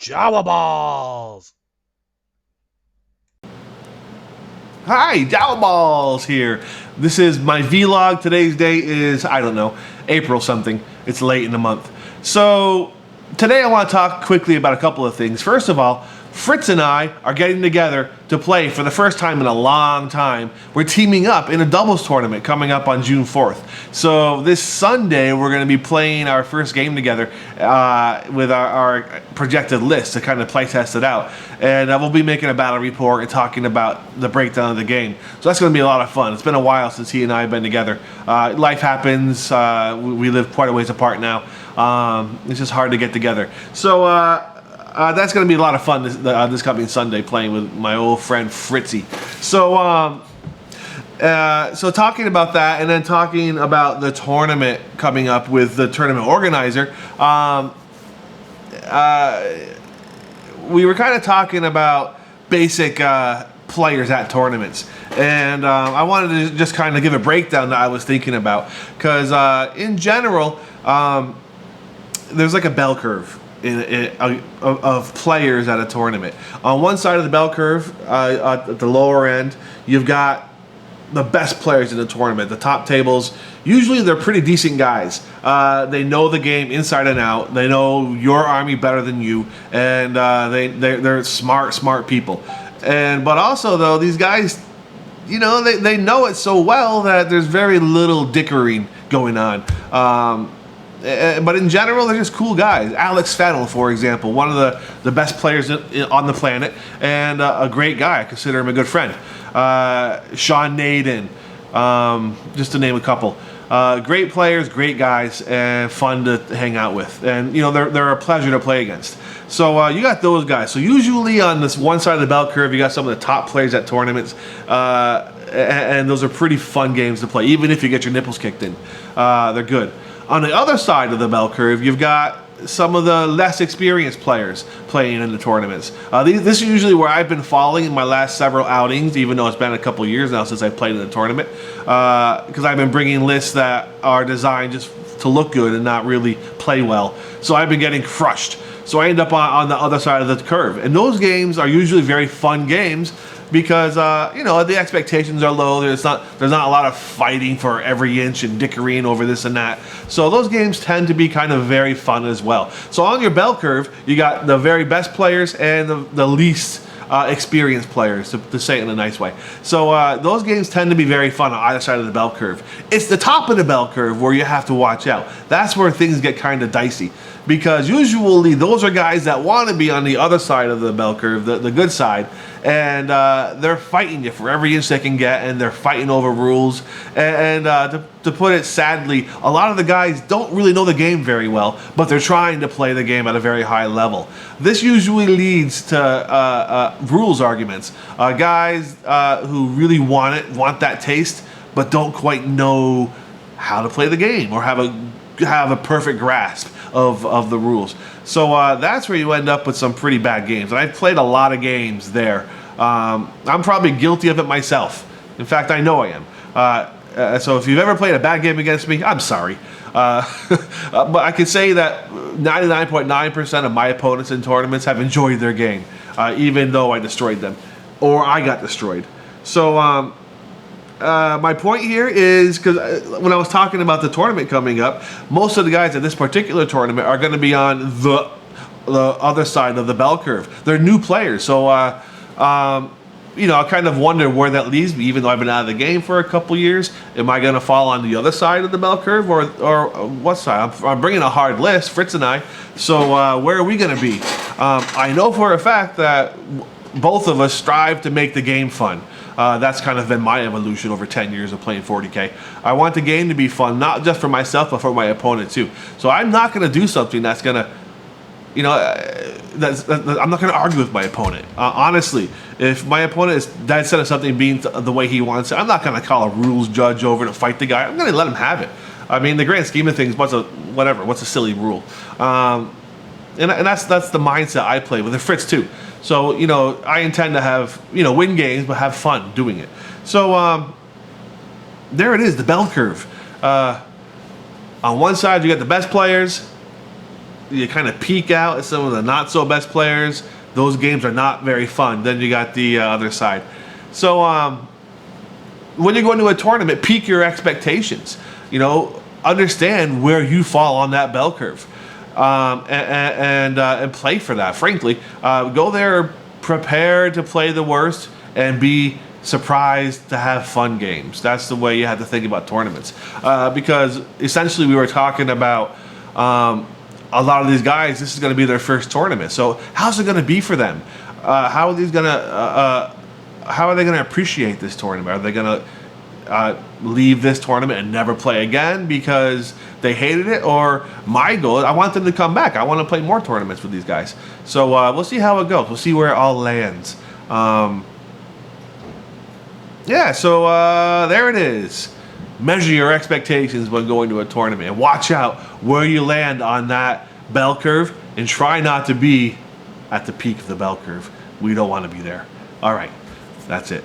Java balls. Hi, Java Balls here. This is my vlog. Today's date is, I don't know, April something. It's late in the month. So today I want to talk quickly about a couple of things. First of all, Fritz and I are getting together to play for the first time in a long time. We're teaming up in a doubles tournament coming up on June 4th. So this Sunday, we're going to be playing our first game together with our projected list to kind of play test it out. And we'll be making a battle report and talking about the breakdown of the game. So that's going to be a lot of fun. It's been a while since he and I have been together. Life happens. We live quite a ways apart now. It's just hard to get together. So that's going to be a lot of fun this coming Sunday, playing with my old friend Fritzy. So, so talking about that, and then talking about the tournament coming up with the tournament organizer. We were kind of talking about basic players at tournaments, and I wanted to just kind of give a breakdown that I was thinking about, because in general, there's like a bell curve of players at a tournament. On one side of the bell curve, at the lower end, you've got the best players in the tournament. The top tables, usually they're pretty decent guys. They know the game inside and out. They know your army better than you, and they're smart people. But also though, these guys, you know, they know it so well that there's very little dickering going on. But in general, they're just cool guys. Alex Fennell, for example, one of the best players on the planet, and a great guy. I consider him a good friend. Sean Naden, just to name a couple. Great players, great guys, and fun to hang out with. And you know, they're a pleasure to play against. So you got those guys. So usually on this one side of the bell curve, you got some of the top players at tournaments, and those are pretty fun games to play, even if you get your nipples kicked in. They're good. On the other side of the bell curve, you've got some of the less experienced players playing in the tournaments. This is usually where I've been falling in my last several outings, even though it's been a couple years now since I played in the tournament, because I've been bringing lists that are designed just to look good and not really play well. So I've been getting crushed. So I end up on the other side of the curve. And those games are usually very fun games, because you know, the expectations are low. There's not a lot of fighting for every inch and dickering over this and that. So those games tend to be kind of very fun as well. So on your bell curve, you got the very best players and the least experienced players, to say it in a nice way. So those games tend to be very fun on either side of the bell curve. It's the top of the bell curve where you have to watch out. That's where things get kind of dicey, because usually those are guys that want to be on the other side of the bell curve, the good side, and they're fighting you for every inch they can get, and they're fighting over rules. And to put it sadly, a lot of the guys don't really know the game very well, but they're trying to play the game at a very high level. This usually leads to rules arguments. Guys who really want that taste, but don't quite know how to play the game or have a perfect grasp of the rules. So that's where you end up with some pretty bad games. And I've played a lot of games there. I'm probably guilty of it myself. In fact, I know I am. So if you've ever played a bad game against me, I'm sorry. But I can say that 99.9% of my opponents in tournaments have enjoyed their game, even though I destroyed them, or I got destroyed. So my point here is, because when I was talking about the tournament coming up, most of the guys at this particular tournament are going to be on the other side of the bell curve. They're new players, so you know, I kind of wonder where that leaves me. Even though I've been out of the game for a couple years, am I going to fall on the other side of the bell curve, or what side? I'm bringing a hard list, Fritz and I. So where are we going to be? I know for a fact that both of us strive to make the game fun. That's kind of been my evolution over 10 years of playing 40K. I want the game to be fun, not just for myself, but for my opponent too. So I'm not going to do something that's going to, you know, I'm not going to argue with my opponent. Honestly, if my opponent is dead set of something being the way he wants it, I'm not going to call a rules judge over to fight the guy. I'm going to let him have it. I mean, the grand scheme of things, what's a silly rule? And that's the mindset I play with. And Fritz too. So, you know, I intend to have, you know, win games, but have fun doing it. So, there it is, the bell curve. On one side, you got the best players. you kind of peak out at some of the not so best players. Those games are not very fun. Then you got the other side. So when you go into a tournament, peak your expectations. You know, understand where you fall on that bell curve, and play for that. Frankly, go there prepared to play the worst and be surprised to have fun games. That's the way you have to think about tournaments, because essentially we were talking about a lot of these guys. This is going to be their first tournament. So how's it going to be for them? How are they going to appreciate this tournament? Are they going to leave this tournament and never play again because they hated it? Or my goal, I want them to come back. I want to play more tournaments with these guys. So we'll see how it goes. We'll see where it all lands. Yeah, so there it is. Measure your expectations when going to a tournament. And watch out where you land on that bell curve, and try not to be at the peak of the bell curve. We don't want to be there. All right, that's it.